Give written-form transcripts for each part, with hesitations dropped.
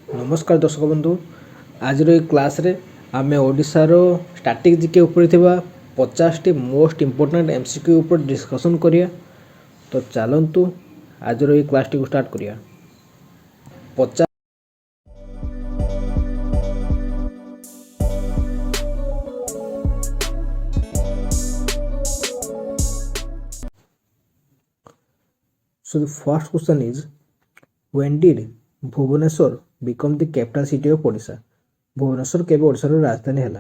नमस्कार दर्शक बंधु आज क्लास रे आमे ओडिशार स्टैटिक जीके ऊपर थिबा 50 टी मोस्ट इंपोर्टेंट एमसीक्यू ऊपर डिस्कशन करिया। तो चलंतु आज क्लास टी को स्टार्ट करिया। 50 So the first question is, when did Bhubaneswar become the capital city of Odisha? Bhubaneswar केबे ओडिशार राजधानी हैला?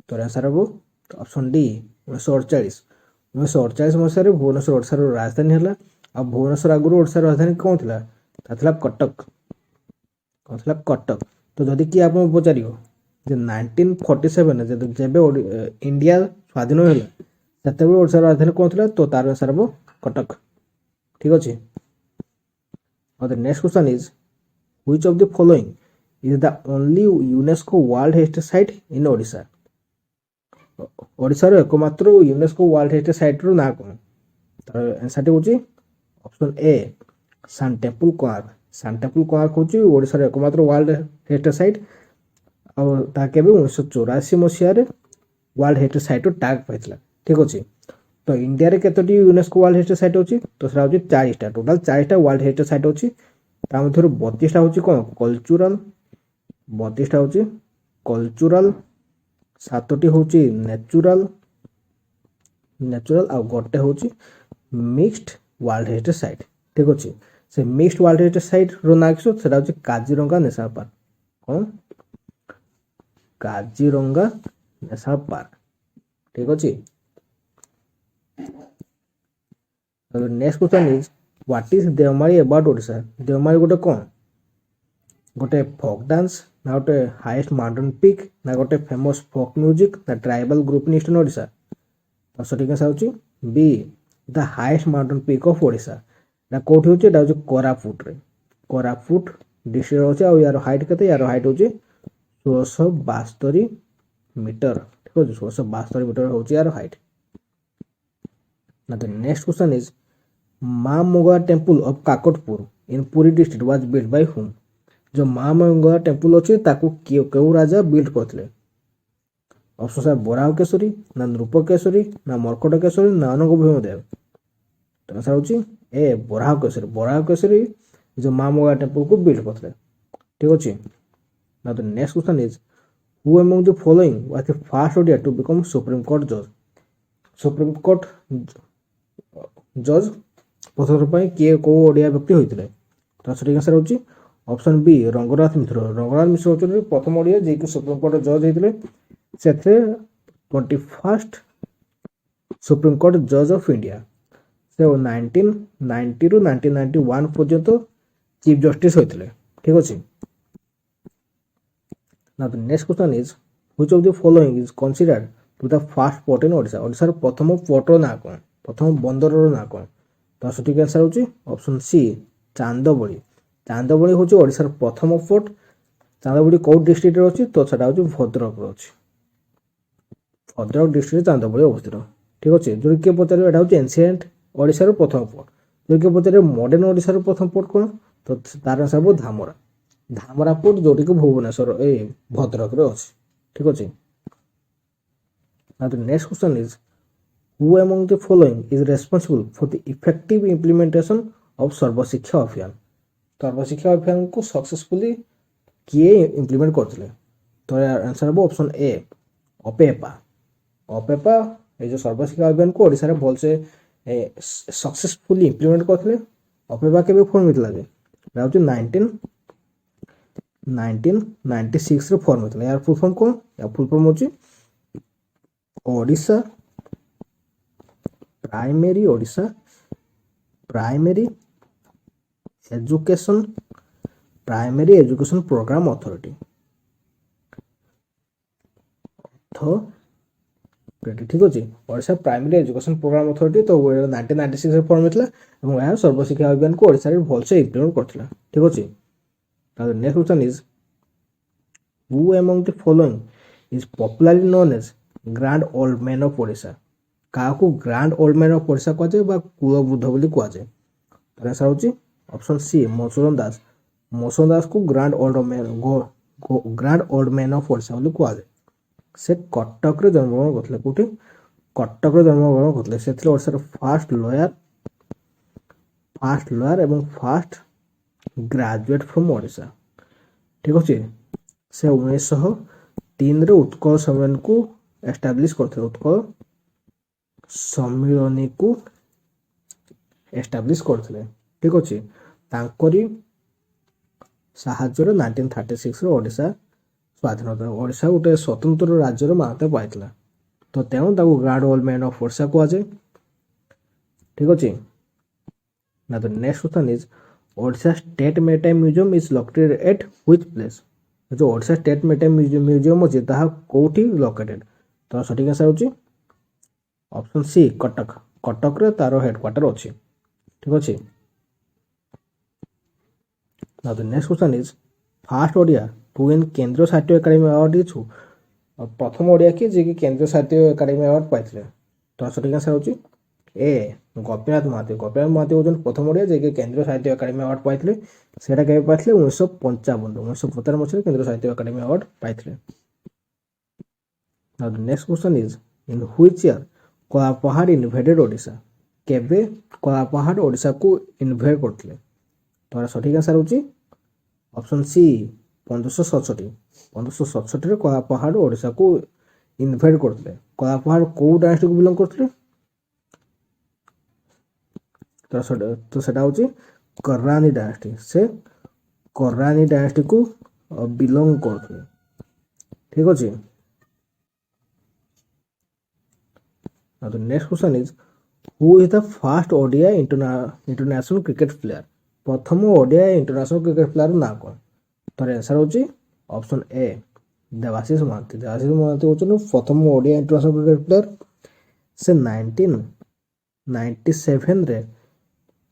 तो आंसर हम ऑप्शन डी 1948 मसीह भुवनेश्वर ओडिशार राजधानी हैला। आ भुवनेश्वर आगुर ओडिशार राजधानी कौन थिला? ताथिला कटक। कौन थिला कटक। तो जदि कि आपन पचारियो जे 1947 जेबे इंडिया स्वाधीन हैला सेतेबे ओडिशार राजधानी कौन थिला? तो तार आंसर हम कटक। ठीक अछि। Now the next question is, which of the following is the only UNESCO World Heritage Site in Odisha? ओडिशार एकमात्र यूनेस्को वर्ल्ड हेरिटेज साइट रो ना कोन? तार आंसर होची ऑप्शन ए सान टेम्पल कोणार्क। सान टेम्पल कोणार्क होची ओडिशार एकमात्र वर्ल्ड हेरिटेज साइट और ता केबे 1984 मसिया रे वर्ल्ड हेरिटेज साइट रो टैग पाइतला। ठीक अछि। तो इंडिया रे केतोटी यूनेस्को वर्ल्ड हेरिटेज साइट होची? तो सेरा होची 40 टा। टोटल 40 टा वर्ल्ड हेरिटेज साइट होची। ता मध्यरु 32 टा होची कोन? कल्चरल। 32 टा होची कल्चरल, 7टी होची नेचुरल आ गोटे होची मिक्स्ड वर्ल्ड हेरिटेज साइट। ठीक अछि। से मिक्स्ड वर्ल्ड हेरिटेज साइट रो ना किसो सेरा होची काजीरंगा नेशनल पार्क। कोन? Kaziranga national park. ठीक अछि। तो next question is, what is Deomali about Odisha? Deomali गोटे कोन? गोटे फोक डांस ना गोटे हाईएस्ट माउंटेन पीक ना गोटे फेमस फोक म्यूजिक ना tribal group in eastern Odisha? तो सठिक आंसर होची be the highest mountain peak of Odisha. ना कोठी होची? एटा होची कोरापुट रे। कोरापुट डिस्ट्रिक्ट होची। आ यार हाइट केते? यार हाइट होची 1672 मीटर। ठीक होची। 1672 मीटर होची यार height. Now the next question is, माँ मोगरा temple of Kakatpur in Puri district was build by whom? जो माँ मोगरा टेम्पल अछि ताकू केउ राजा बिल्ड करथिले? ऑप्शन है बराह केसरी ना नृप केसरी ना मर्कट केसरी ना अनंग भीमदेव। तो आंसर होची ए बराह केसरी। बराह केसरी जो माँ मोगरा टेम्पल को बिल्ड करथिले। ठीक अछि। Now the next question is, who among the following was the first Odia to become supreme court जज? सुप्रीम कोर्ट जज प्रथम पर किए को ओडिया व्यक्ति होइतिले? तो सठिक आंसर होची ऑप्शन बी रंगनाथ मिश्र। रंगनाथ मिश्र होचन प्रथम ओडिया जे कि सुप्रीम कोर्ट जज होइतिले। सेथे 21st सुप्रीम कोर्ट जज ऑफ इंडिया। से 1990 रु 1991 पर्यंत चीफ जस्टिस होइतिले। ठीक अछि। Now the next question is, which of the following is considered to the first port in Odisha? ओडिशार प्रथम पोर्ट रो ना कोन? प्रथम बंदर रो ना कोन? तो सठिक आंसर होची ऑप्शन सी चांदबड़ी। चांदबड़ी होची ओडिशार प्रथम पोर्ट। चांदबड़ी को डिस्ट्रिक्ट रे अछि? तो सेटा होची भद्रक रो अछि। भद्रक डिस्ट्रिक्ट चांदबड़ी अवस्थित। ठीक अछि। जो के पचारे एटा होची एंशिएंट ओडिशार प्रथम पोर्ट। जो के पचारे मॉडर्न ओडिशार प्रथम पोर्ट कोन? तो तार आंसर हो धामरा। धामरा पोर्ट जोटी को भुवनेश्वर भद्रक रे अछि। ठीक अछि। Now the next question is, who among the following is responsible for the effective implementation of सर्व शिक्षा अभियान? सर्व शिक्षा अभियान को सक्सेसफुली किए इंप्लीमेंट करथिले? तो आंसर हो ऑप्शन ए अपेपा। अपेपा ए जो सर्व शिक्षा अभियान को ओडिसा रे भल से सक्सेसफुली इंप्लीमेंट करथिले। अपेपा केबे फॉर्म होइतला जे? एटा होची 1996 रे फॉर्म होइतला। यार फुल फॉर्म कोन? या फुल फॉर्म होची Odisha primary education program authority. ठीक अछि। Odisha primary education program authority तो 1996 रे फॉर्म होइतला एवं या सर्व शिक्षा अभियान को ओडिशा रे भल से इंप्लीमेंट करथिला। ठीक अछि। Now the next question is, who among the following is popularly known as grand old man of Odisha? काको grand old man of Odisha को जे बा कुल बुद्ध बोली को जे? तो आंसर होची ऑप्शन सी मधुसूदन दास। ମୌସୁମୀ ଦାସକୁ grand old man of Odisha ବୋଲି କୁହାଯାଏ। ସେ କଟକରେ ଜନ୍ମଗ୍ରହଣ କରିଥିଲେ। କୋଉଠି? କଟକରେ ଜନ୍ମଗ୍ରହଣ କରିଥିଲେ। ସେ ଥିଲେ ଓଡ଼ିଶାର ଫାଷ୍ଟ ଲୟାର ଏବଂ ଫାଷ୍ଟ ଗ୍ରାଜୁଏଟ୍ ଫ୍ରମ୍ ଓଡ଼ିଶା। ଠିକ ଅଛି। ସେ 1903ରେ ଉତ୍କଳ ସମ୍ମିଳନୀକୁ ଏଷ୍ଟାବ୍ଲିଶ କରିଥିଲେ। ଉତ୍କଳ ସମ୍ମିଳନୀକୁ ଏଷ୍ଟାବ୍ଲିଶ କରିଥିଲେ। ଠିକ ଅଛି। ତାଙ୍କରି ସାହାଯ୍ୟରେ 1936ରେ ଓଡ଼ିଶା ସ୍ୱାଧୀନତା, ଓଡ଼ିଶା ଗୋଟେ ସ୍ୱତନ୍ତ୍ର ରାଜ୍ୟର ମାନ୍ୟତା ପାଇଥିଲା। ତ ତେଣୁ ତାକୁ grand old man of Odisha କୁହାଯାଏ। ଠିକ ଅଛି। Now the next question is Odisha State Maritime Museum is located at which place? जो ओडिशा स्टेट मेरिटाइम म्यूजियम अछि ताहा कोठी लोकेटेड? तो सठिक आंसर होची ऑप्शन सी कटक। कटक रे तारो हेडक्वार्टर अछि। ठीक अछि। Now the next question is first Odia to win Kendriya Sahitya academy award इछु। प्रथम ओडिया कि जे कि केंद्रीय साहित्य एकेडमी अवार्ड पाइथिले? तो सठिक आंसर होची ए गोपीनाथ महाती। गोपीनाथ महाती होजन प्रथम ओडिया जे कि केंद्रीय साहित्य एकेडमी अवार्ड पाइथिले। सेटा केबे पाइथिले? 1955 मसिहारे केंद्रीय साहित्य एकेडमी अवार्ड पाइथिले। Now the next question is in which year Kalapahad invaded Odisha? केबे कलापहाड़ ओडिशा को इन्वेड करथिले? तो सठिक आंसर होची ऑप्शन सी 1567 रे कलापहाड़ ओडिशा को इन्वेड करथिले। कलापहाड़ को डायनेस्टी को बिलोंग करथिले? तो सेटा होची कर्रानी डायनेस्टी। से कर्रानी डायनेस्टी को बिलोंग करथिले। ठीक अछि। Now the next question is who is the first ODI international cricket player? प्रथम ओडिया इंटरनेशनल क्रिकेट प्लेयर ना कोन? तो आंसर होची ऑप्शन ए देवाशीष महांती। देवाशीष महांती होचन प्रथम ओडिया इंटरनेशनल क्रिकेट प्लेयर। से 1997 रे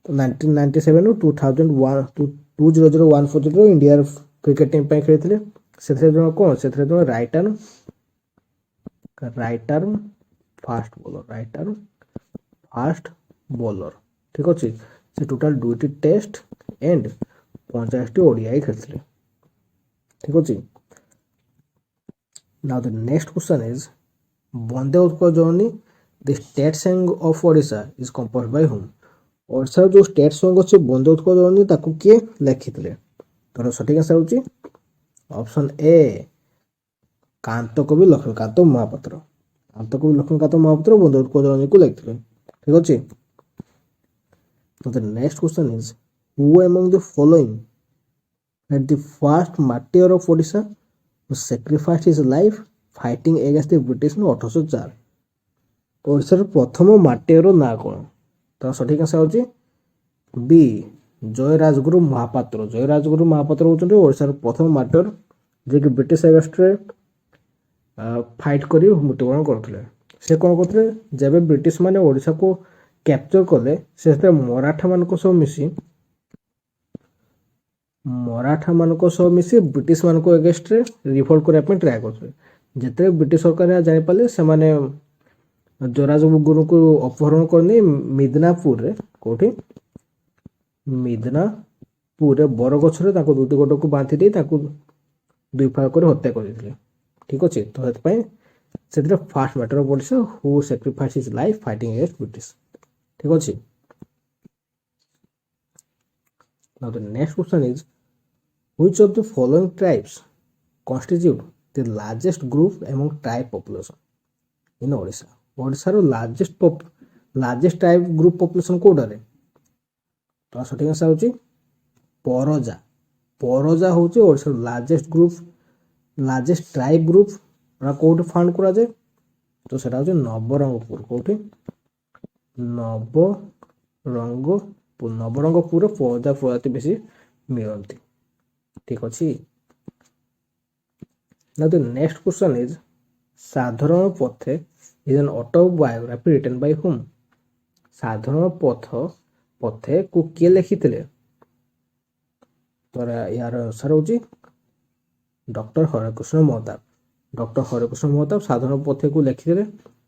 1997 ରୁ 2001 इंडिया क्रिकेट टीम पे खेलिथिले। सेथरे जण कोन? सेथरे जण राइट आर्म फास्ट बॉलर। ठीक अछि। से टोटल 2टी टेस्ट एंड 50टी ओडीआई खेलिथिले। ठीक अछि। Now the next question is Vande Utkal Janani the state song of Odisha is composed by whom? Odisha जो स्टेट सॉन्ग अछि वंदे उत्कल जननी ताकू किए लिखिथिले? तो सठिक आंसर होची ऑप्शन ए कांत कवि लक्ष्मीकांत महापात्र। कांत कवि लक्ष्मीकांत महापात्र वंदे उत्कल जननी को लिखिथिले। ठीक अछि। So the next question is who among the following had the first martyr of Odisha who sacrificed his life fighting against the British in 1804? ओडिशार प्रथम मार्टियर ना कोन? तो सठिक आंसर होची बी जय राजगुरु महापात्र। जय राजगुरु महापात्र होचंती ओडिशार प्रथम मार्टियर जे कि ब्रिटिश अगेंस्ट रे फाइट करी मृत्युवरण करथिले। से कोन करथिले? जेबे ब्रिटिश माने ओडिशा को कैप्चर कले से मराठा मानको सह मिसी ब्रिटिश मानको अगेंस्ट रे रिवोल्ट करबा पे ट्राई करथिले। जेते ब्रिटिश सरकार जानि पाले से माने जयराजगुरु को अपहरण करनी मिदनापुर रे कोठी मिदनापुर रे बरगछ रे ताको दुटी गोट को बांधी दे ताको दुई फाळ कर हत्या कर दिले। ठीक अछि। तो हेत पय सेते first martyr of Odisha who sacrifice his life fighting against British. ठीक अछि। Now the next question is which of the following tribes constitute the largest group among tribe population in Odisha? Odisha रो लार्जेस्ट ट्राइब ग्रुप पॉपुलेशन कोडा रे? तो सठिक answer होची परजा। परजा होची ओडिशा रो लार्जेस्ट ट्राइब ग्रुप रा कोड फाउंड करा जाय? तो सेटा होची नवरंगपुर। कोठी? नवरंगपुर परजा प्रजाति बेसी मिलंती। ठीक अछि। Now the next question is साधारण पथे is an autobiography written by whom? साधारण पथे को किए लिखिथिले? तो यार आंसर होची डॉक्टर हरकृष्ण महताब। डॉक्टर हरकृष्ण महताब साधारण पथे को लिखिथिले।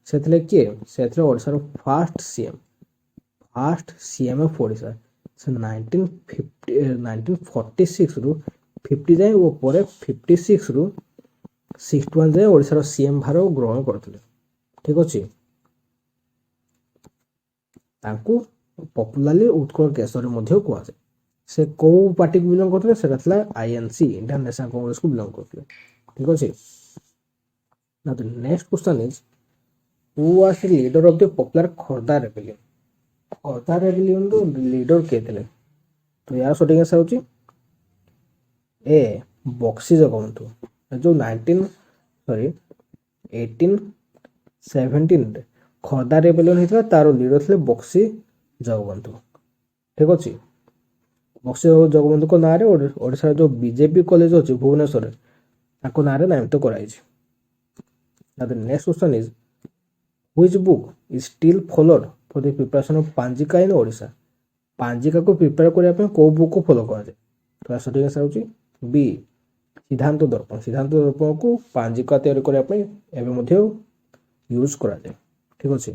सेथिले किए? सेथिले Odisha row first CM of Odisha से 1946 रु 50 जाए ओ पर 56 रु 61 जाए ओडिशार सीएम भार ग्रहण करथिले। ठीक अछि। तांकू पॉपुलरली उत्कल केसरी मध्य कुआ जाए। से को पार्टी को बिलोंग करथिले सेटा थला आईएनसी इंडियन नेशनल कांग्रेस को बिलोंग करथिले। ठीक अछि। Now the next question is who was the leader of the popular Khordha rebellion. Khordha rebellion रो लीडर के थिले? तो यार सटिंग आंसर होची ए बक्सी जगबंधु। जो 1817 खोर्धा रेबेलियन हितला तारो लीडर थिले बक्सी जगबंधु। ठीक अछि। बक्सी जगबंधु को नारे ओडिशा जो बीजेपी कॉलेज अछि भुवनेश्वर ताको नारे नामित कराई छै। Now the next question is which book is still followed for the preparation of Panjika in Odisha. Panjika को प्रिपेयर करिया पे को बुक को फॉलो करा जाय? तो सटिक आंसर होची बी सिद्धांत दर्पण। सिद्धांत दर्पण को पांजिका तैयारी करिया पे एबे मध्ये यूज करा जाय। ठीक अछि।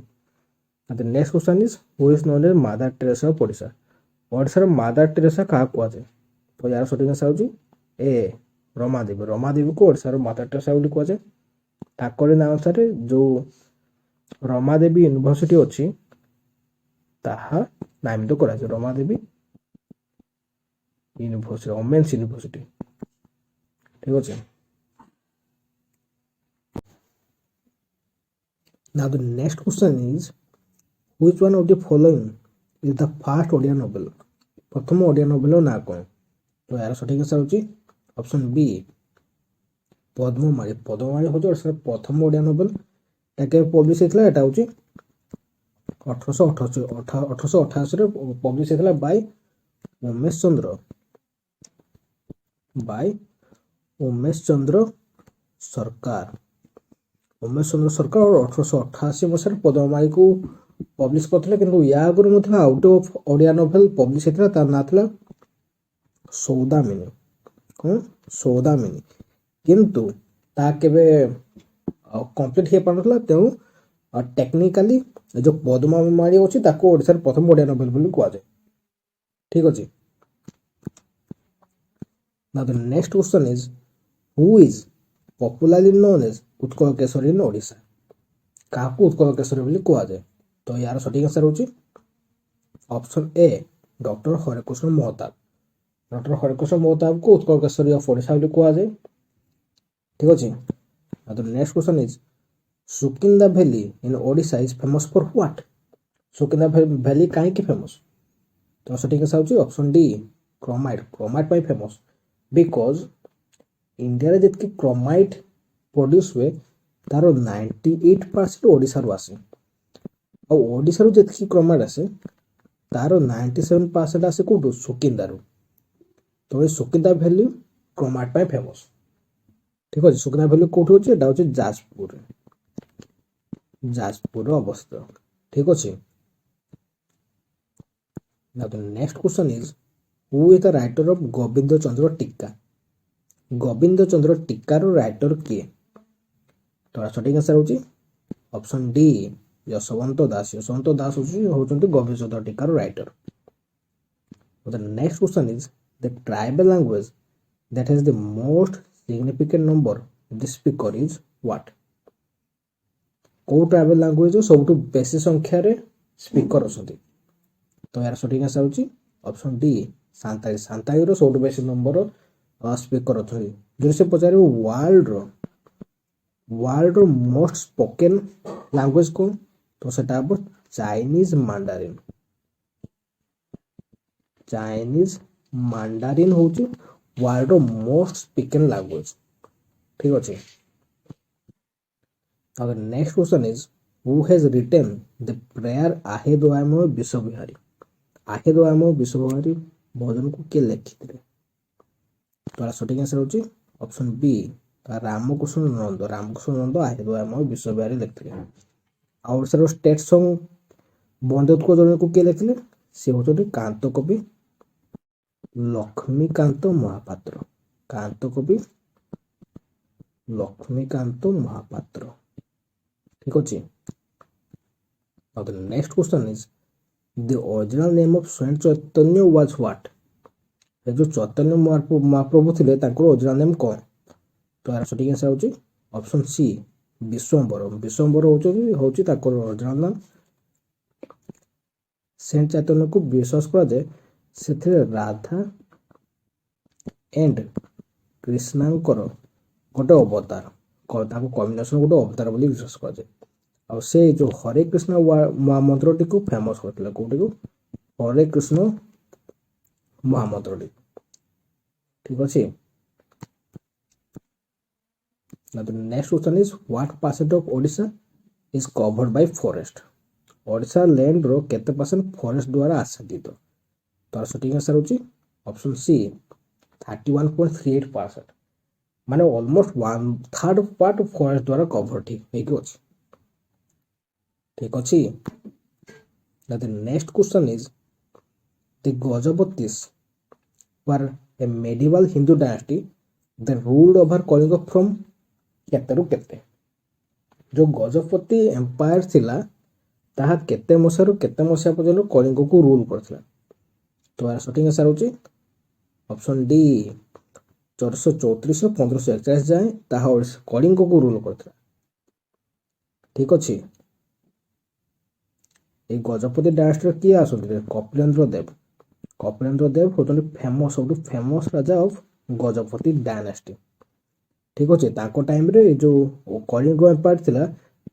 The next question is who is known as mother Teresa of Odisha. Odisha रो मदर टेरेसा का कुआ जाय? तो यार सटिक आंसर होची ए रमादेवी। रमादेवी को ओडिशा रो मदर टेरेसा बोली कुआ जाय। ताकरे नाम अनुसार जो रमादेवी यूनिवर्सिटी अछि ताहा नामित करा जाय। Ramadevi university women's university. ठीक अछि। Now the next question is which one of the following is the first Odia novel. प्रथम ओडिया नोवेल ना कोन? तो यार सঠিक आंसर होची ऑप्शन बी पद्ममाली। पद्ममाली होची ओडिसा प्रथम ओडिया नोवेल। एके पब्लिश हेतला एटा होची 1888 रे पब्लिश हेतला बाय उमेश चंद्र सरकार। उमेश चंद्र सरकार और 1888 मसीह पद्ममाली को पब्लिश करथिले। किंतु या आगुर मध्ये out of Odia novel publish हेतला तार ना थला सौदामिनी। कोन सौदामिनी। किंतु ता केबे कंप्लीट हे पानथला तेउ टेक्निकली जो पद्ममाली अछि ताको ओडिसा प्रथम ओडिया नोवेल बोली कुआ जाय। ठीक अछि। Now the next question is who is popularly known as Utkal Kesari इन ओडिशा। काको उत्कल केसरी बोली कुआ जाय? तो यार सटीक आंसर होची option A doctor Harekrushna Mahtab. Doctor Harekrushna Mahtab को उत्कल केसरी ऑफ ओडिशा बोली कुआ जाय। ठीक अछि। Now the next question is Sukinda valley in Odisha is famous for what. Sukinda valley काहे की फेमस? तो सटीक आंसर होची option D chromite. Chromite pi famous because India रे जतकी क्रोमाइट प्रोड्यूस हुए तारो 98% ओडिसा रु आसे। आ ओडिसा रु जतकी क्रोमाइट आसे तारो 97% आसे कोटु सुकिंदा रु। तो ए सुकिंदा वैली क्रोमाइट पाई फेमस। ठीक अछि। सुकिंदा वैली कोठो होची एटा होची जाजपुर अवस्थित। ठीक अछि। Now the next question is who is the writer of Govind Chandra Tika. Govind Chandra Tika रो राइटर किए? तो सटीक आंसर होची ऑप्शन डी यशवंत दास। यशवंत दास होचंती गोविंद चंद्र टीका रो writer. The next question is the tribal language that has the most significant number of the speaker is what. को tribal language सबटु बेसी संख्या रे स्पीकर असंती? तो यार सटीक आंसर होची ऑप्शन डी सांताली। सांताली रो सबटु बेसी नंबर स्पीकर अथि। जो से पचारे वर्ल्ड रो मोस्ट स्पोकन लैंग्वेज को तो सेटा अब चाइनीज मैंडारिन। चाइनीज मैंडारिन होची वर्ल्ड रो मोस्ट स्पोकन लैंग्वेज। ठीक अछि। अब next question is who has written the prayer Ahe Doyamaya विश्वविहारी। आहे दोआमो विश्वविहारी भजन को के लिखिथिले? तो सटीक आंसर होची ऑप्शन बी रामकृष्ण नंद। रामकृष्ण नंद आहे दोआमो विश्वविहारी लिखिथिले। और सर स्टेट सॉन्ग बंदोत को जने को के लिखिथिले? से होचोटी कांत कवि लक्ष्मीकांत महापात्र। कांत कवि लक्ष्मीकांत महापात्र। ठीक अछि। अब the next question is The original name of Saint Chaitanya was what? ଏ ଯୋଉ ଚୈତନ୍ୟ ମହାପ୍ରଭୁ ଥିଲେ ତାଙ୍କର ଅରିଜିନାଲ ନେମ୍ କ'ଣ? ତ ଏହାର ସଠିକ୍ ଆନ୍ସର ହେଉଛି ଅପସନ୍ ସି ବିଶ୍ୱମ୍ବର। ବିଶ୍ୱମ୍ବର ହେଉଛି ତାଙ୍କର ଅରିଜିନାଲ ନାମ। ସେଣ୍ଟ ଚୈତନ୍ୟକୁ ବିଶ୍ୱାସ କରାଯାଏ ସେଥିରେ ରାଧା ଏଣ୍ଡ କ୍ରିଷ୍ଣାଙ୍କର ଗୋଟେ ଅବତାର, ତାଙ୍କୁ କମ୍ବିନେସନ ଗୋଟେ ଅବତାର ବୋଲି ବିଶ୍ୱାସ କରାଯାଏ। ଆଉ ସେ ଯୋଉ ହରେ କୃଷ୍ଣ ମହାମନ୍ତ୍ରଟିକୁ ଫେମସ୍ କରିଥିଲେ, କୋଉଟିକୁ? ହରେ କୃଷ୍ଣ ମହାମନ୍ତ୍ରଟି। ଠିକ ଅଛି। Now the next question is what percent of Odisha is covered by forest? Odisha lander କେତେ ପରସେଣ୍ଟ ଫରେଷ୍ଟ ଦ୍ୱାରା ଆଚ୍ଛାଦିତ? ତାର ସଠିକ୍ ଆନ୍ସର ହେଉଛି ଅପସନ୍ ସି 31.38%। ମାନେ ଅଲମୋଷ୍ଟ 1/3 ପାର୍ଟ ଫରେଷ୍ଟ ଦ୍ୱାରା କଭର ହେଇକି ଅଛି। ଠିକ ଅଛି। Now the next question is the Gajapatis were a medieval Hindu dynasty that ruled over Kalinga from କେତେରୁ କେତେ? ଯୋଉ ଗଜପତି ଏମ୍ପାୟାର ଥିଲା ତାହା କେତେ ମସିହାରୁ କେତେ ମସିହା ପର୍ଯ୍ୟନ୍ତ କଳିଙ୍ଗକୁ ରୁଲ କରିଥିଲା? ତ ଏହାର ସଠିକ୍ ଆନ୍ସର ହେଉଛି ଅପସନ୍ ଡି 1434 1541 ଯାଏଁ ତାହା କଳିଙ୍ଗକୁ ରୁଲ କରିଥିଲା। ଠିକ ଅଛି। এই ଗଜପତି ଡାଇନାଷ୍ଟିରେ କିଏ ଆସନ୍ତି? କପିଳେନ୍ଦ୍ର ଦେବ। କପିଳେନ୍ଦ୍ର ଦେବ ହେଉଛନ୍ତି ସବୁଠୁ famous Raja of Gajapati dynasty. ଠିକ ଅଛି। ତାଙ୍କ ଟାଇମରେ ଏ ଯୋଉ କଳିଙ୍ଗ ଏମ୍ପାୟାର ଥିଲା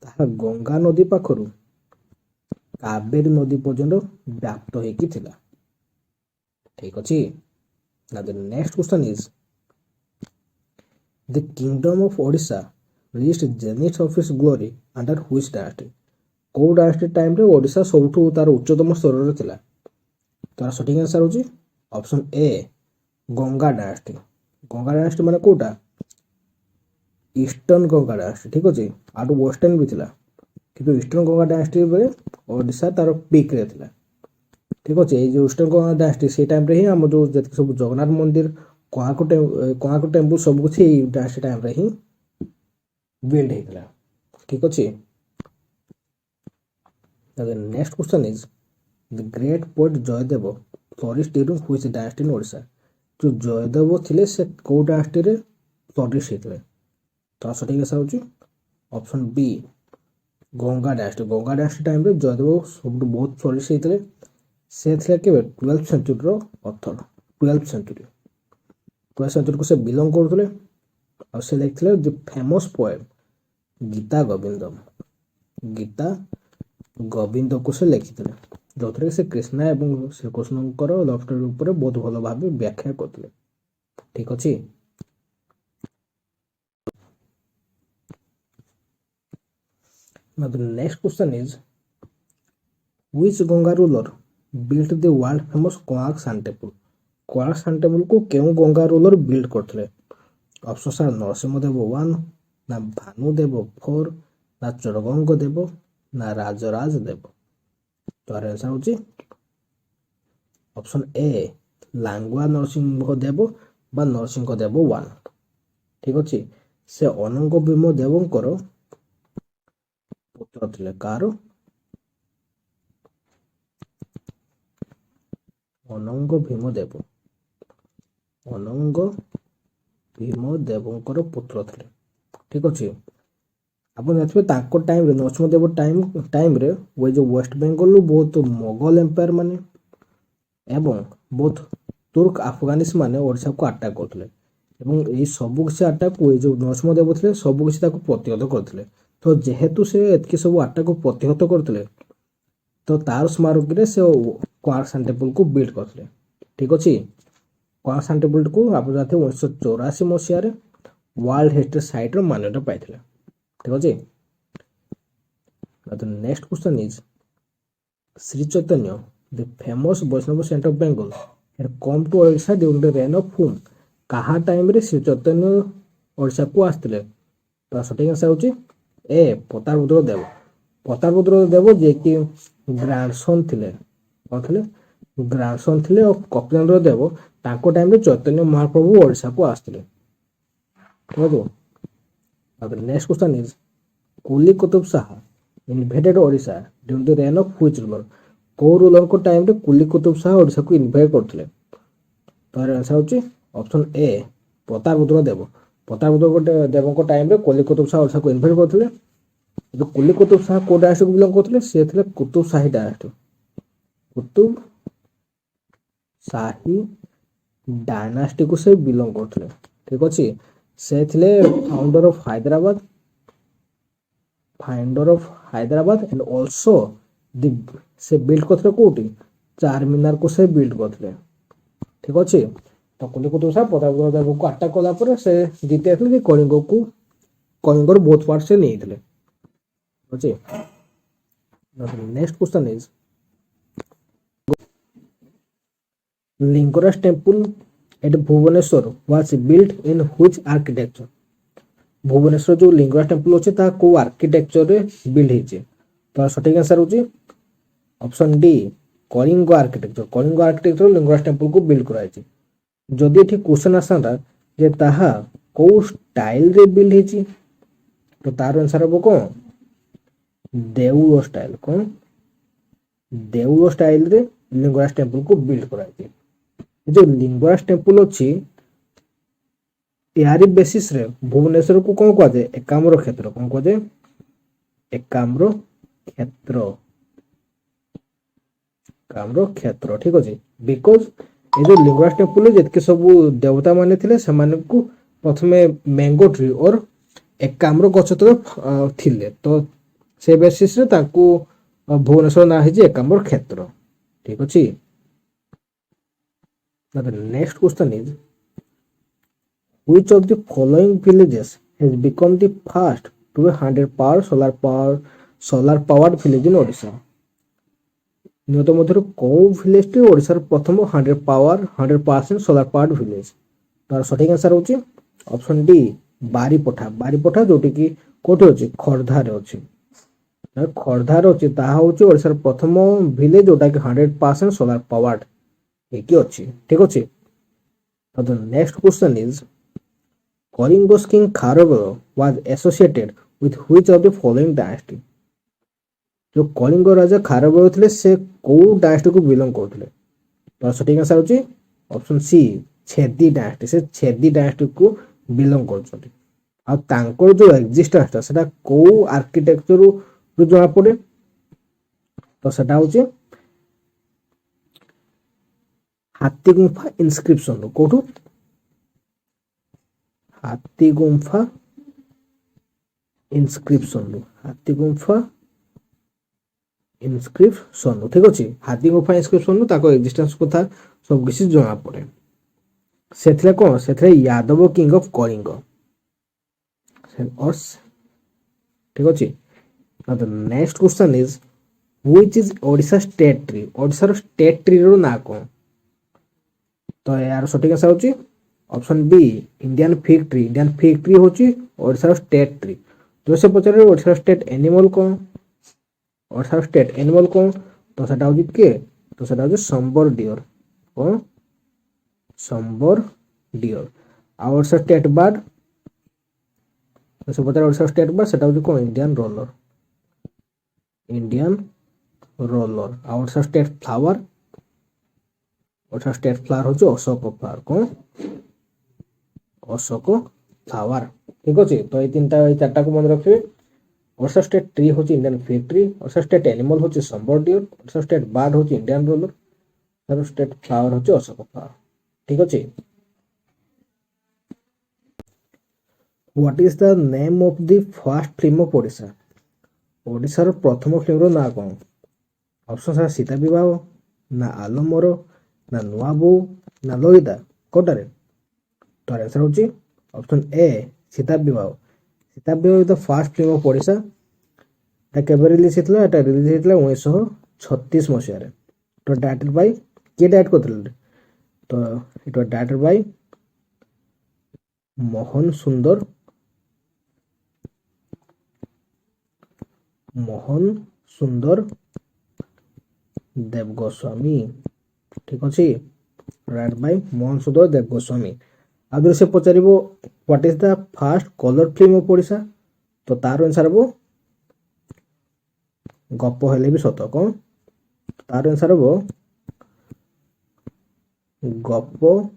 ତାହା ଗଙ୍ଗା ନଦୀ ପାଖରୁ କାବେରୀ ନଦୀ ପର୍ଯ୍ୟନ୍ତ ବ୍ୟାପ୍ତ ହେଇକି ଥିଲା। ଠିକ ଅଛି। Now the next question is the kingdom of Odisha reached zenith of its glory under which dynasty? କୋଉ ଡାଇନାଷ୍ଟି ଟାଇମରେ ଓଡ଼ିଶା ସବୁଠୁ ତାର ଉଚ୍ଚତମ ସ୍ତରରେ ଥିଲା? ତାର ସଠିକ୍ ଆନ୍ସର ହେଉଛି option A Ganga dynasty. Ganga dynasty ମାନେ କୋଉଟା? Eastern Ganga dynasty. ଠିକ ଅଛି। ଆଉ ୱେଷ୍ଟର୍ଣ୍ଣ ବି ଥିଲା, କିନ୍ତୁ ଇଷ୍ଟର୍ଣ୍ଣ ଗଙ୍ଗା ଡାଇନାଷ୍ଟି ବେଳେ ଓଡ଼ିଶା ତାର ପିକ୍ରେ ଥିଲା। ଠିକ ଅଛି। ଏଇ ଯୋଉ ଇଷ୍ଟର୍ଣ୍ଣ ଗଙ୍ଗା ଡାଇନାଷ୍ଟି ସେଇ ଟାଇମରେ ହିଁ ଆମ ଯୋଉ ଯେତିକି ସବୁ ଜଗନ୍ନାଥ ମନ୍ଦିର, କୋଣାର୍କ ଟେମ୍ପୁଲ ସବୁ କିଛି ଏଇ ଡାଇନାଷ୍ଟି ଟାଇମରେ ହିଁ ବିଲ୍ଡ ହେଇଥିଲା। ଠିକ ଅଛି। Now the next question is the great poet Jaydev flourished during which dynasty in Odisha? ଯୋଉ ଜୟଦେବ ଥିଲେ ସେ କୋଉ ଡାଇନାଷ୍ଟିରେ ଫ୍ଲରିଶ ହେଇଥିଲେ? ତ ସଠିକ୍ ଆନ୍ସର ହେଉଛି option B Ganga dynasty. Ganga dynasty ଟାଇମରେ ଜୟଦେବ ସବୁଠୁ ବହୁତ ଫ୍ଲରିଶ ହେଇଥିଲେ। ସେ ଥିଲେ କେବେ 12th ସେଞ୍ଚୁରୀର ଅଥର। 12th ସେଞ୍ଚୁରୀକୁ ସେ ବିଲଙ୍ଗ କରୁଥିଲେ। ଆଉ ସେ ଲେଖିଥିଲେ ଦି ଫେମସ୍ ପୋଏମ୍ ଗୀତା ଗୋବିନ୍ଦମ। ଗୀତା ଗୋବିନ୍ଦକୁ ସେ ଲେଖିଥିଲେ, ଯେଉଁଥିରେ ସେ କୃଷ୍ଣ ଏବଂ ଶ୍ରୀକୃଷ୍ଣଙ୍କର ଲଭ୍ ଷ୍ଟୋରି ଉପରେ ବହୁତ ଭଲ ଭାବେ ବ୍ୟାଖ୍ୟା କରିଥିଲେ। ଠିକ ଅଛି। Now the next question is which Ganga ruler built the world famous Konark Sun Temple? Konark ସନ୍ ଟେମ୍ପଲକୁ କେଉଁ ଗଙ୍ଗା ରୁଲର ବିଲ୍ଡ କରିଥିଲେ? ଅପସନ୍ ସାର୍ ନରସିଂହଦେବ 1, ନା ଭାନୁଦେବ 4, ନା ଚୋରଗଙ୍ଗ ଦେବ, ନା ରାଜରାଜ ଦେବ? ତାର ଆନ୍ସର ହେଉଛି ଅପସନ୍ ଏ ଲାଙ୍ଗୁଆ ନରସିଂହ ଦେବ ବା ନରସିଂହ ଦେବ 1। ଠିକ ଅଛି। ସେ ଅନଙ୍ଗ ଭୀମ ଦେବଙ୍କର ପୁତ୍ର ଥିଲେ। କାହାର? ଅନଙ୍ଗ ଭୀମ ଦେବ। ଅନଙ୍ଗ ଭୀମ ଦେବଙ୍କର ପୁତ୍ର ଥିଲେ। ଠିକ ଅଛି। ଆପଣ ଜାଣିଥିବେ ତାଙ୍କ ଟାଇମରେ ନରସିଂହଦେବ ଟାଇମରେ ଯୋଉ ୱେଷ୍ଟ ବେଙ୍ଗଲରୁ ବହୁତ ମୋଗଲ ଏମ୍ପାୟାର ମାନେ ଏବଂ ବହୁତ ତୁର୍କ ଆଫଗାନିସ ମାନେ ଓଡ଼ିଶାକୁ ଆଟାକ୍ କରୁଥିଲେ ଏବଂ ଏଇ ସବୁ କିଛି ଆଟାକ୍ ଏଇ ଯୋଉ ନରସିଂହଦେବ ଥିଲେ ସବୁ କିଛି ତାକୁ ପ୍ରତିହତ କରିଥିଲେ। ତ ଯେହେତୁ ସେ ଏତିକି ସବୁ ଆଟାକ୍କୁ ପ୍ରତିହତ କରିଥିଲେ ତ ତାର ସ୍ମାରକୀରେ ସେ କୋଣାର୍କ ସନ୍ ଟେମ୍ପଲକୁ ବିଲ୍ଡ କରିଥିଲେ। ଠିକ ଅଛି। କୋଣାର୍କ ସନ୍ ଟେମ୍ପଲକୁ ଆପଣ ଜାଣିଥିବେ 1984 ମସିହାରେ ୱାର୍ଲଡ ହେରିଟେଜ ସାଇଟ୍ର ମାନ୍ୟତା ପାଇଥିଲା। ଠିକ ଅଛି। The next question is Sri Chaitanya, the famous Vaishnava saint of Bengal, had come to Odisha during the reign of whom? କାହା ଟାଇମରେ ଶ୍ରୀ ଚୈତନ୍ୟ ଓଡ଼ିଶାକୁ ଆସିଥିଲେ? ତ ସଠିକ୍ ଆନ୍ସର ହେଉଛି ଏ ପ୍ରତାପରୁଦ୍ର ଦେବ। ପ୍ରତାପରୁଦ୍ର ଦେବ ଯିଏକି ଗ୍ରାଣ୍ଡସନ୍ ଥିଲେ। କ'ଣ ଥିଲେ? ଗ୍ରାଣ୍ଡସନ୍ ଥିଲେ ଓ କପିଳେନ୍ଦ୍ର ଦେବ ତାଙ୍କ ଟାଇମରେ ଚୈତନ୍ୟ ମହାପ୍ରଭୁ ଓଡ଼ିଶାକୁ ଆସିଥିଲେ। ଠିକ ଅଛି। The next question is Kuli Qutub Shah invaded Odisha during the reign of which ruler? को रूलर को टाइम रे कुली कुतुब शाह ओडिशा को इन्वाइट करथिले। तार आंसर होची ऑप्शन ए प्रतापरुद्र देव। प्रतापरुद्र देव को टाइम रे कुली कुतुब शाह ओडिशा को इन्वाइट करथिले। जो कुली कुतुब शाह को डायनेस्टी को बिलोंग करथिले से थिले कुतुब शाही डायनेस्टी। कुतुब शाही डायनेस्टी को से बिलोंग करथिले। ठीक अछि। से थिले founder of Hyderabad and also say build करथिले कोठी चार मीनार को से बिल्ड करथिले। ठीक अछि। तो कुली कुतुब शाह प्रतापरुद्र देव को अटैक कला पर से जीते आथले जे कलिंगर बहुत पार्ट से नहीं थे। Okay. Now the next question is Lingaras temple at Bhubaneswar was built in which architecture? Bhubaneswar जो लिंगराज टेम्पल अच्छे ता को आर्किटेक्चर रे बिल्ड होइछे। तो सठिक आंसर होची option D Kalinga architecture. Kalinga architecture Lingaraj temple को बिल्ड कराइछे। जदि एठी क्वेश्चन आसंता जे ताहा को स्टाइल रे बिल्ड होइछे तो तार आंसर हो कोन देउल स्टाइल। कौन देउल स्टाइल रे लिंगराज टेम्पल को बिल्ड कराइछे। जो लिंगराज टेम्पल अछि यारी बेसिस रे भुवनेश्वर को कौन कह जाए एकाम्र क्षेत्र। कौन कह जाए एकाम्र क्षेत्र। एकाम्र क्षेत्र। ठीक अछि। बिकॉज़ ए जो लिंगराज टेम्पल जेतके सब देवता माने थिले समान को प्रथमे मैंगो ट्री और एकाम्र गछ तो थिले। तो से बेसिस रे ताकू भुवनेश्वर ना हिजे एकाम्र क्षेत्र। ठीक अछि। Now the next question is which of the following villages has become the first to be 100% solar powered village in Odisha? नियत मध्य को विलेज टी ओडिसा प्रथम 100% सोलार पावर्ड विलेज। तार सठिक आंसर होची ऑप्शन डी बारीपठा। बारीपठा जोटी की कोठी होची खर्धा रे होची। खर्धा रे होची ताहा होची ओडिसा प्रथम विलेज जोटा की 100% सोलार पावर्ड एकी अछि। ठीक अछि। Now the next question is Kalinga's king Kharavela was associated with which of the following dynasty? जो कलिंग राजा खारवेल थे से को डायनेस्टी को बिलोंग करते। तो सठिक आंसर होची ऑप्शन सी छेदी डायनेस्टी। से छेदी डायनेस्टी को बिलोंग करछथि। आ तांकर जो एक्जिस्टेंस सेटा को आर्किटेक्चर रु जणा पड़े तो सेटा होची हाथी गुंफा इंस्क्रिप्शन रो। कोठु हाथी गुंफा इंस्क्रिप्शन रो। हाथी गुंफा इंस्क्रिप्शन। ठीक अछि। हाथी गुंफा इंस्क्रिप्शन ताको एक्जिस्टेंस कथा सब किसी जणा पड़े। सेथले कोन सेथले यादव किंग ऑफ कलिंग और ठीक अछि। Now the next question is which is Odisha state tree? Odisha रो स्टेट ट्री रो ना कोन? तो यार सठिक आंसर होची option B Indian fig tree. Indian fig tree होची ओडिसा रो स्टेट ट्री। जो से पचारे ओडिसा स्टेट एनिमल कोन? ओडिसा स्टेट एनिमल कोन? तो सेटा होची के तो सेटा होची संबर डियर। कोन संबर डियर। आ ओडिसा स्टेट बर्ड तो से पचारे ओडिसा स्टेट बर्ड सेटा होची कोन इंडियन रोलर। Indian roller. आ Odisha state flower Odisha state flower होची अशोक फ्लावर। कोन अशोक फ्लावर। ठीक अछि। तो ए तीनटा ए चारटा को मन रखिबे। ओडिशा स्टेट ट्री होची Indian fig tree. Odisha state animal होची sambar deer. Odisha state bird होची Indian roller. Odisha state flower होची अशोक फ्लावर। ठीक अछि। What is the name of the first film of Odisha? Odisha रो प्रथम फिल्म रो ना कोन? ऑप्शन है सीता विवाह ना आलमोर ना नुआबो ना लोहिदा कोटारे। तो आंसर होची ऑप्शन ए सीता विवाह। सीता विवाह is the first film of Odisha. ता केबे रिलीज हेतला? एटा रिलीज हेतला 1936 मसिया रे। तो डायरेक्टेड बाय के डायरेक्ट करथले? तो it was directed by Mohan सुंदर देव गोस्वामी। ठीक अछि। राइट बाय मोहन सुंदर देव गोस्वामी। आदर से पचारिबो what is the first colour film of Odisha? तो तार आंसर हो गप हेले भी सत। कोन तार आंसर हम गप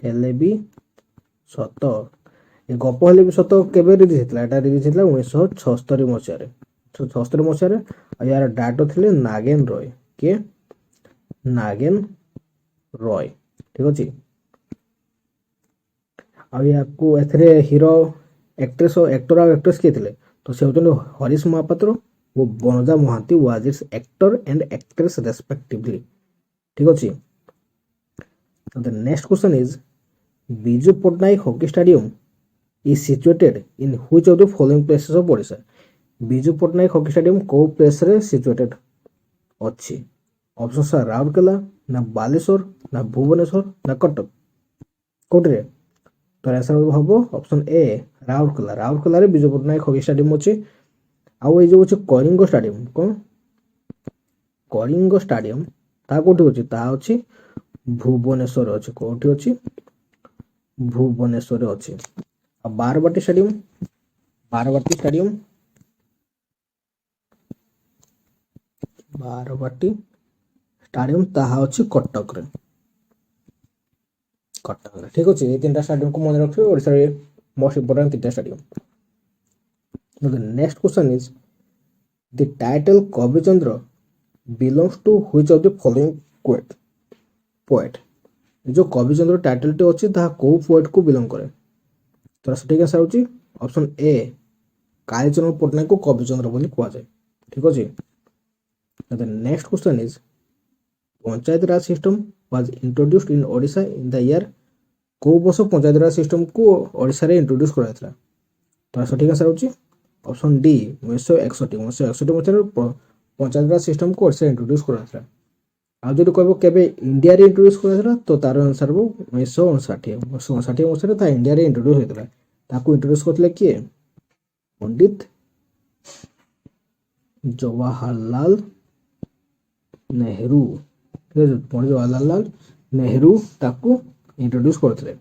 हेले भी सत। ये गप हेले भी सत केबे रिलीज होता है? रिलीज होता 1976 मसीह 76 मसीह। यार डायरेक्टर थे नागेन रॉय। किए? नागेन रॉय। ठीक अच्छे। आपको एथरे हीरो एक्ट्रेस और एक्टर और एक्ट्रेस किए थे? तो से होते हरीश महापात्र वो Banaja Mohanty was its actor and actress respectively. ठीक अच्छे। The next question is Biju Patnaik hockey stadium is situated in which of the following places of Odisha? Biju Patnaik hockey stadium को प्लेस रे सिचुएटेड अच्छी? ऑप्शन सा राउरकेला ना बालेश्वर ना भुवनेश्वर ना कटक कोटरे? तो आंसर हम ऑप्शन ए राउरकेला। राउरकेला रे बिजू पट्टनायक हॉकी स्टेडियम अच्छे। आउ ये जो अच्छे कलिंग स्टेडियम कौन? कलिंग स्टेडियम ता कोठी अच्छी? ता अच्छी भुवनेश्वर अच्छे। कोठी अच्छी? भुवनेश्वर अच्छे। Barabati stadium, Barabati stadium, Barabati stadium ताहा अच्छी कटक रे। कटक रे। ठीक अच्छे। ये तीन स्टेडियम को मन रखिए ओडिशा रे मोस्ट इंपोर्टेंट तीन stadium. The next question is the title Kavichandra belongs to which of the following poet? जो कविचंद्र टाइटल टी अच्छी ताहा को पोएट को बिलोंग करे? तो सठिक आंसर होची ऑप्शन ए कालीचरण पट्टनायक को कविचंद्र बोली कहा जाए। ठीक अच्छे। The next question is panchayat Raj system was introduced in Odisha in the year को वर्ष पंचायत राज सिस्टम को ओडिशा रे इंट्रोड्यूस कराइथला? तो सठिक आंसर होची ऑप्शन डी 1961। 1961 मसीह पंचायत राज सिस्टम को ओडिशा इंट्रोड्यूस कराइथला। आ जो कहबो केबे इंडिया रे इंट्रोड्यूस कराइथला तो तार आंसर हो 1959। 1959 मसीह ता इंडिया रे इंट्रोड्यूस होइतला। ताको इंट्रोड्यूस करथिले किए? पंडित जवाहरलाल नेहरू। पंडित जवाहरलाल नेहरू ताको इंट्रोड्यूस करथिले।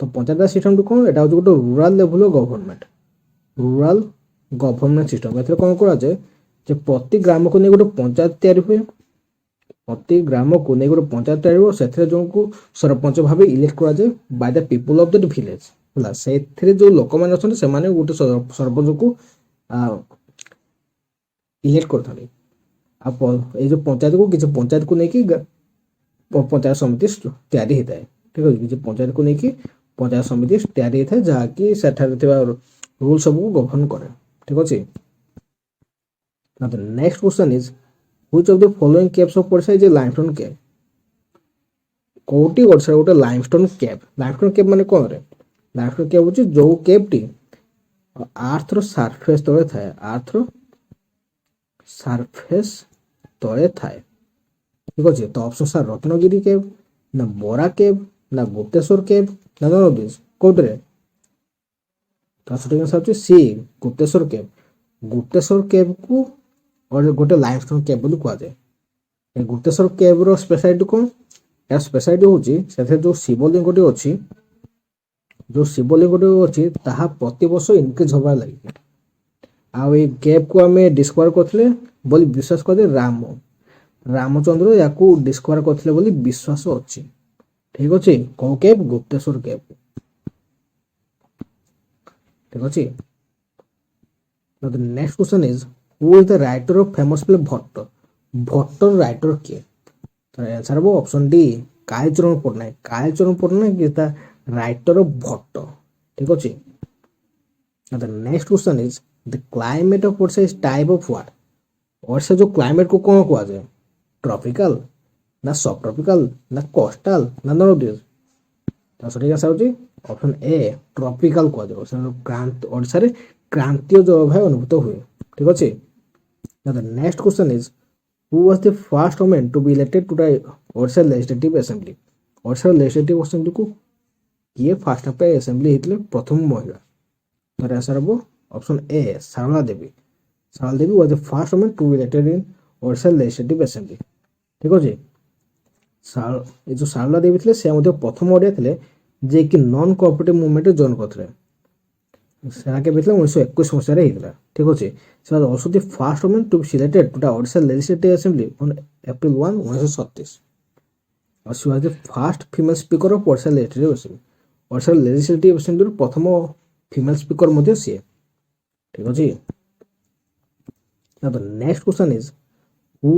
तो पंचायत राज सिस्टम कौन? एटा हो गोटे rural level government. Rural government system एथरे कौन करा जाए जे प्रति ग्राम को नहीं गोटे पंचायत तैयारी हुए। प्रति ग्राम को नहीं गोटे पंचायत तैयारी हो से जो को सरपंच भाव इलेक्ट करा जाए by the people of that village. होला से जो लोक मैंने अच्छा से गोटे सरपंच को इलेक्ट करते। आप जो पंचायत को किसी पंचायत को लेकिन पंचायत समिति तैयारी होता है। ठीक है। किसी पंचायत को लेकिन पंचायत समिति तैयारी होता है जहाँकि रूल सब को गवर्न करे। ठीक अच्छे। Next question is which of the following caves of Odisha is a limestone केव? कोटी ओडिशा गोटे लाइमस्टोन केव। लाइमस्टोन केव माने कोन रे? लाइमस्टोन केव होची जो केव टी अर्थ रो सरफेस तळे थाए। अर्थ रो सरफेस तळे थाए। ठीक अच्छे। तो ऑप्शन सा रत्नगिरी केव ना बोरा केव ना गुप्तेश्वर केव ना नन ऑफ दिस कोटरे? तो सठिक आंसर होची सी गुप्तेश्वर केव। गुप्तेश्वर केव को और गोटे लाइमस्टोन केव बोली कहा जाए। गुप्तेश्वर केव रो स्पेशलिटी कौन? या स्पेशलिटी होची सेथे जो शिवलिंगटी अछि, जो शिवलिंगटी अछि ताहा प्रति वर्ष इनक्रीज होबा लागि। आ ए केव को हमें डिस्कवर करथिले बोली विश्वास करदे रामचंद्र याकू डिस्कवर करथिले बोली विश्वास अछि। ठीक अछि। को केव? गुप्तेश्वर केव। ठीक अछि। The next question is who is the writer of famous play Bhatta? भट्टर राइटर किए? तो आंसर हो option D Kalicharan Pattanaik. Kalicharan Pattanaik is the writer of Bhatta. ठीक अछि। The next question is the climate of Odisha is type of what? Odisha जो climate को कौन कहा जाए? ट्रॉपिकल ना सब ट्रॉपिकल ना कोस्टल ना नन ऑफ दिस? तो सही आंसर होची ऑप्शन ए ट्रॉपिकल कहा जाए। क्रांति ओडिशा रे क्रांतीय जलवायु अनुभूत हुए। ठीक अच्छे। The next question is who was the first women to be elected to the Odisha legislative assembly? Odisha legislative assembly को किए फर्स्ट पे असेंबली हितले प्रथम महिला? तो आंसर हो option A Sarala Devi. Sarala Devi was the first women to be elected in Odisha legislative assembly. ठीक अच्छे। जो सारला देवी थे से प्रथम ओडिया थे जे कि नॉन कोऑपरेटिव मूवमेंट जॉइन करते। ସେଟା କେବେ ହେଇଥିଲା 1921 ମସିହାରେ ହେଇଥିଲା। ଠିକ୍ ଅଛି। ସେ was also the first woman to be selected to the Odisha legislative assembly on April 1, 1937। ଆଉ ସେ was the first female speaker of Odisha legislative assembly. Odisha legislative ଆସେମ୍ବଲିର ପ୍ରଥମ ଫିମେଲ୍ ସ୍ପିକର ମଧ୍ୟ ସିଏ। ଠିକ୍ ଅଛି। Now the next question is who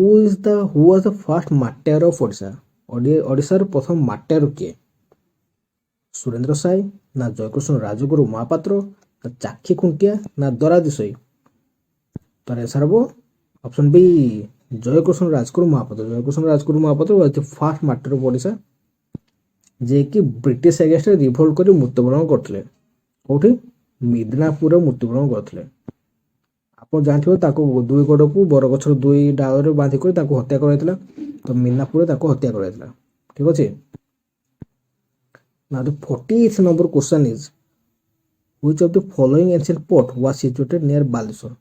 was the first martyr of Odisha? ଓଡ଼ିଶାର ପ୍ରଥମ ମାଟ୍ୟାର କିଏ? ସୁରେନ୍ଦ୍ର ସାଏ, ନା ଜୟକୃଷ୍ଣ ରାଜଗୁରୁ ମହାପାତ୍ର, ନା ଚାକ୍ଷୀ ଖୁଣ୍ଟିଆ, ନା ଦରାଦିଶୋଇ? ତାର ଆନ୍ସର ହବ option B Jayakrishna Rajguru Mahapatra. Jayakrishna Rajguru Mahapatra was the first martyr of Odisha, ଯିଏକି ବ୍ରିଟିଶ ଏଗେନ୍ଷ୍ଟରେ ରିଭୋଲ୍ଟ କରି ମୃତ୍ୟୁବରଣ କରିଥିଲେ। କୋଉଠି? ମିଦନାପୁରରେ ମୃତ୍ୟୁବରଣ କରିଥିଲେ। ଆପଣ ଜାଣିଥିବେ ତାକୁ ଦୁଇ ଗୋଡ଼କୁ ବରଗଛର ଦୁଇ ଡାଳରେ ବାନ୍ଧିକରି ତାକୁ ହତ୍ୟା କରାଯାଇଥିଲା। ତ ମିଦନାପୁରରେ ତାକୁ ହତ୍ୟା କରାଯାଇଥିଲା। ଠିକ୍ ଅଛି। Now the 40th number question is which of the following ancient port was situated near Balasore?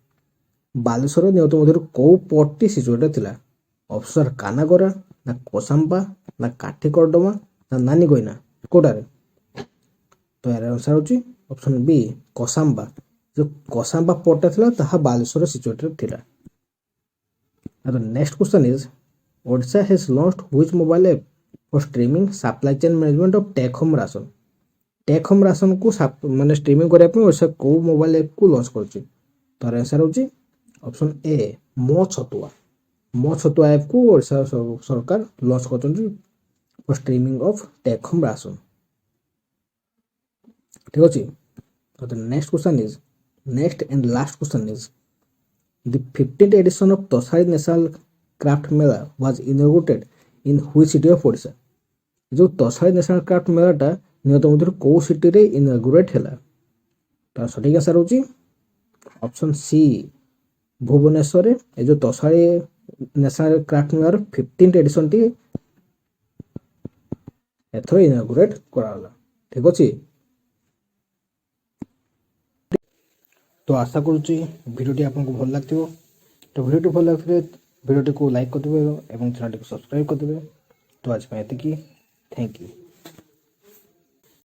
Balasore ନିହତ ମଧ୍ୟରୁ କୋଉ ପୋର୍ଟଟି ସିଚୁଏଟେଡ୍ ଥିଲା? ଅଫସର କାନାଗରା, ନା କୋସାମ୍ବା, ନା କାଠିକର୍ଡମା, ନା ନାନିଗୋଇନା? କୋଉଟାରେ? ତ ଏହାର ଆନ୍ସର ହେଉଛି ଅପସନ୍ ବି କୋସାମ୍ବା। ଯୋଉ କୋସାମ୍ବା ପୋର୍ଟଟା ଥିଲା ତାହା ବାଲେଶ୍ୱର ସିଚୁଏଟେଡ୍ ଥିଲା। Now the next question is Odisha has launched which mobile app for streaming supply chain management of Take Home Ration? Take Home Ration को ମାନେ ଷ୍ଟ୍ରିମିଂ କରିବା ପାଇଁ ଓଡ଼ିଶା କୋଉ ମୋବାଇଲ ଆପ୍କୁ ଲଞ୍ଚ କରୁଛି? ତାର ଆନ୍ସର ହେଉଛି ଅପସନ୍ ଏ ମୋ ଛତୁଆ। ମୋ ଛତୁଆ ଆପ୍କୁ ଓଡ଼ିଶା ସରକାର ଲଞ୍ଚ କରୁଛନ୍ତି for streaming of take home ration. ଠିକ୍ ଅଛି। ତ next question is next and last question is the 15th edition of Toshali national craft mela was inaugurated in which city of Odisha? ଯେଉଁ ତୋଷାଳୀ ନ୍ୟାସନାଲ କ୍ରାଫ୍ଟ ମେଳାଟା ନିହତ ମଧ୍ୟରୁ କୋଉ ସିଟିରେ ଇନୋଗ୍ରେଟ୍ ହେଲା? ତାର ସଠିକ୍ ଆନ୍ସର ହେଉଛି ଅପସନ୍ ସି ଭୁବନେଶ୍ୱରରେ। ଏ ଯେଉଁ ତୋଷାଳୀ ନ୍ୟାସନାଲ କ୍ରାଫ୍ଟ ମେଳାର 15th ଏଡିସନଟି ଏଥର ଇନୋଗ୍ରେଟ୍ କରାଗଲା। ଠିକ୍ ଅଛି। ତ ଆଶା କରୁଛି ଭିଡ଼ିଓଟି ଆପଣଙ୍କୁ ଭଲ ଲାଗିଥିବ। ତ ଭିଡ଼ିଓଟି ଭଲ ଲାଗିଥିଲେ ଭିଡ଼ିଓଟିକୁ ଲାଇକ୍ କରିଦେବେ ଏବଂ ଚ୍ୟାନେଲଟିକୁ ସବସ୍କ୍ରାଇବ୍ କରିଦେବେ। ତ ଆଜି ପାଇଁ ଏତିକି। Thank you.